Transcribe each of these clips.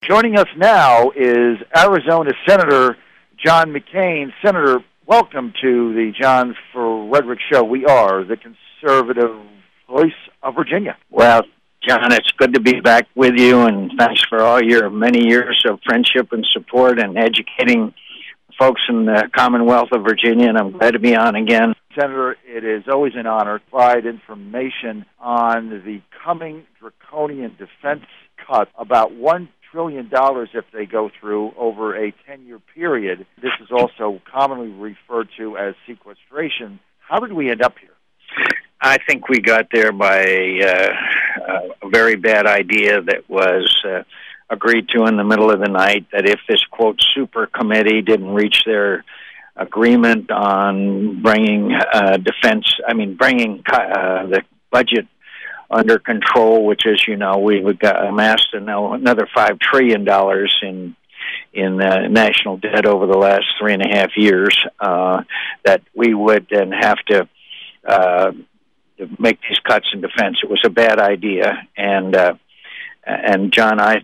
Joining us now is Arizona Senator John McCain. Senator, welcome to the John Fredericks Show. We are the conservative voice of Virginia. Well, John, it's good to be back with you, and thanks for all your many years of friendship and support and educating folks in the Commonwealth of Virginia, and I'm glad to be on again. Senator, it is always an honor to provide information on the coming draconian defense cut, about $1 trillion if they go through over a 10-year period. This is also commonly referred to as sequestration. How did we end up here? I think we got there by a very bad idea that was agreed to in the middle of the night, that if this, quote, super committee didn't reach their agreement on bringing bringing the budget under control, which, as you know, we've got amassed another $5 trillion in national debt over the last 3.5 years, that we would then have to make these cuts in defense. It was a bad idea, and John, I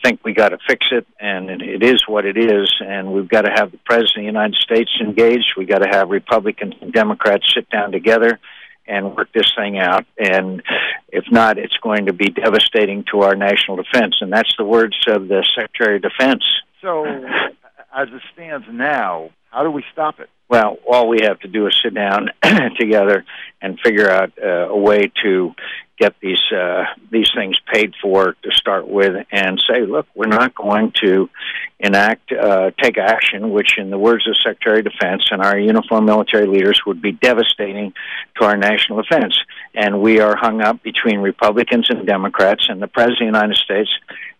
think we got to fix it, and it is what it is, and we've got to have the President of the United States engaged. We've got to have Republicans and Democrats sit down together and work this thing out, and if not, it's going to be devastating to our national defense, and that's the words of the Secretary of Defense. So, as it stands now, how do we stop it? Well, all we have to do is sit down together and figure out a way to get these things paid for to start with, and say, look, we're not going to take action, which, in the words of the Secretary of Defense and our uniformed military leaders, would be devastating to our national defense. And we are hung up between Republicans and Democrats, and the President of the United States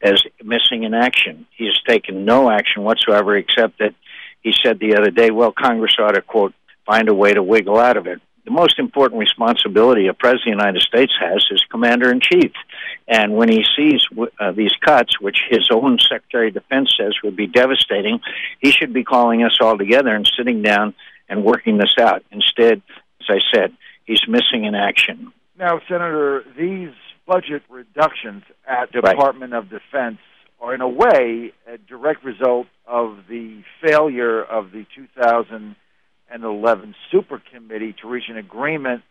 is missing in action. He has taken no action whatsoever, except that he said the other day, well, Congress ought to, quote, find a way to wiggle out of it. The most important responsibility a President of the United States has is Commander-in-Chief. And when he sees these cuts, which his own Secretary of Defense says would be devastating, he should be calling us all together and sitting down and working this out. Instead, as I said, he's missing in action. Now, Senator, these budget reductions at the Department of Defense are, in a way, a direct result of the failure of the 2011 Super Committee to reach an agreement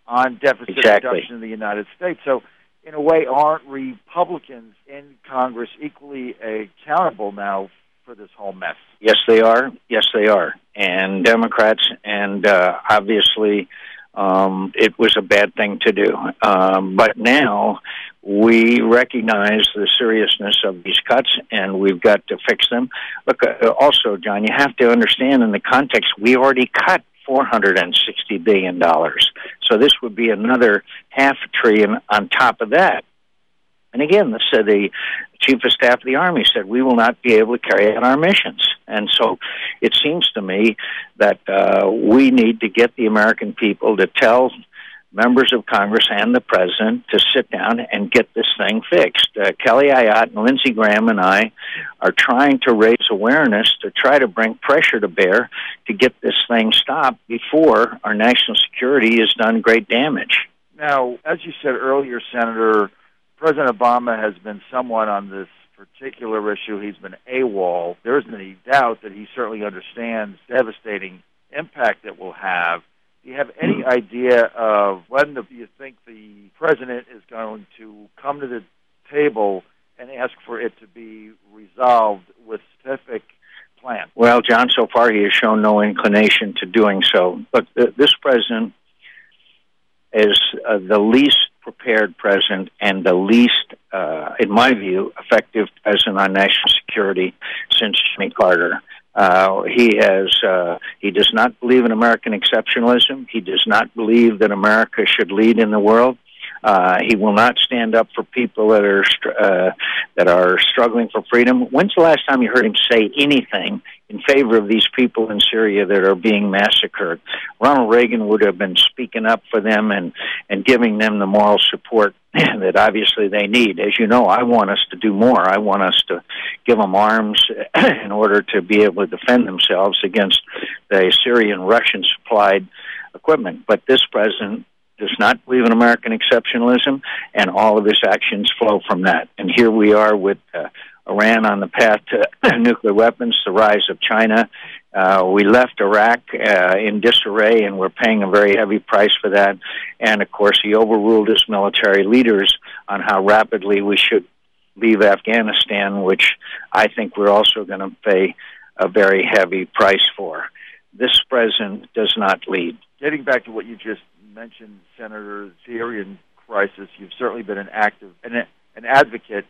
on deficit reduction in the United States. So, in a way, aren't Republicans in Congress equally accountable now for this whole mess? Yes, they are. Yes, they are. And Democrats, and obviously it was a bad thing to do. But now we recognize the seriousness of these cuts, and we've got to fix them. Look, also, John, you have to understand in the context, we already cut $460 billion. So this would be another $500 billion on top of that. And again, the Chief of Staff of the Army said we will not be able to carry out our missions. And so it seems to me that we need to get the American people to tell members of Congress and the President to sit down and get this thing fixed. Kelly Ayotte and Lindsey Graham and I are trying to raise awareness to try to bring pressure to bear to get this thing stopped before our national security has done great damage. Now, as you said earlier, Senator, President Obama has been somewhat on this particular issue. He's been AWOL. There isn't any doubt that he certainly understands the devastating impact it will have. Do you have any idea of when you think the President is going to come to the table and ask for it to be resolved with specific plan? Well, John, so far he has shown no inclination to doing so. But this President is the least prepared president and the least, in my view, effective president on national security since Jimmy Carter. He does not believe in American exceptionalism. He does not believe that America should lead in the world. He will not stand up for people that are struggling for freedom. When's the last time you heard him say anything in favor of these people in Syria that are being massacred? Ronald Reagan would have been speaking up for them and giving them the moral support that obviously they need. As you know, I want us to do more. I want us to give them arms in order to be able to defend themselves against the Syrian Russian-supplied equipment. But this president does not believe in American exceptionalism, and all of his actions flow from that. And here we are with Iran on the path to nuclear weapons, the rise of China. We left Iraq in disarray, and we're paying a very heavy price for that. And, of course, he overruled his military leaders on how rapidly we should leave Afghanistan, which I think we're also going to pay a very heavy price for. This president does not lead. Getting back to what you just mentioned, Senator, the Syrian crisis, you've certainly been an advocate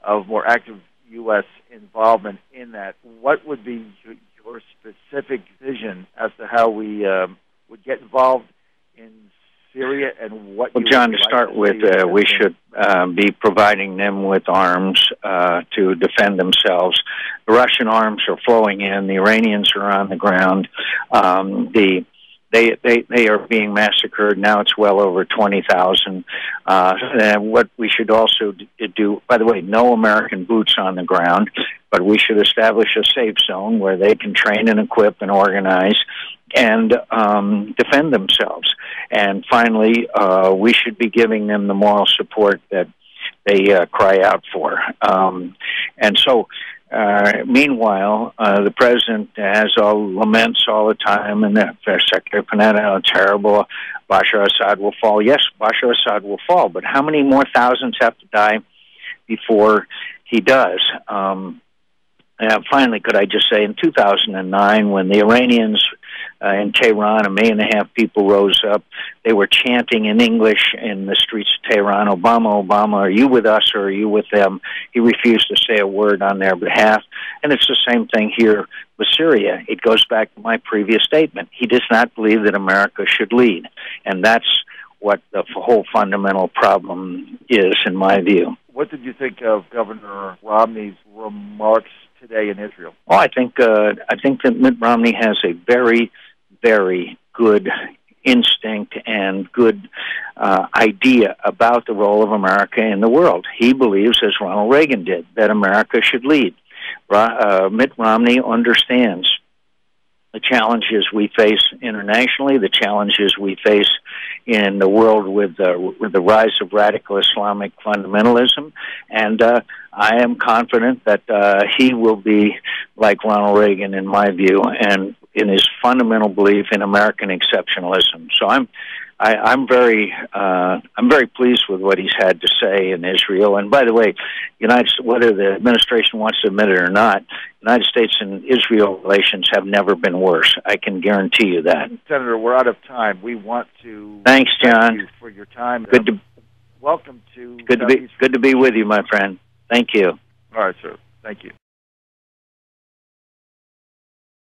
of more active U.S. involvement in that. What would be your specific vision as to how we would get involved in Syria and what? Well, John, to start with, we should be providing them with arms to defend themselves. The Russian arms are flowing in. The Iranians are on the ground. They are being massacred. Now it's well over 20,000. And what we should also do, by the way, no American boots on the ground, but we should establish a safe zone where they can train and equip and organize and defend themselves. And finally, we should be giving them the moral support that they cry out for. And so, meanwhile, the president has all laments all the time, and the Secretary Panetta, terrible, Bashar Assad will fall. Yes, Bashar Assad will fall, but how many more thousands have to die before he does? Finally, could I just say, in 2009, when the Iranians in Tehran, 1.5 million people rose up. They were chanting in English in the streets of Tehran, Obama, Obama, are you with us or are you with them? He refused to say a word on their behalf. And it's the same thing here with Syria. It goes back to my previous statement. He does not believe that America should lead. And that's what the whole fundamental problem is, in my view. What did you think of Governor Romney's remarks today in Israel? Well, I think that Mitt Romney has a very, very good instinct and good idea about the role of America in the world. He believes, as Ronald Reagan did, that America should lead. Mitt Romney understands the challenges we face internationally, the challenges we face in the world with the rise of radical Islamic fundamentalism, and I am confident that he will be like Ronald Reagan, in my view, and in his fundamental belief in American exceptionalism. So I'm very pleased with what he's had to say in Israel. And by the way, whether the administration wants to admit it or not, United States and Israel relations have never been worse. I can guarantee you that. Senator, we're out of time. We want to thanks, John, thank you for your time. Welcome to good to be with you, my friend. Thank you. All right, sir. Thank you.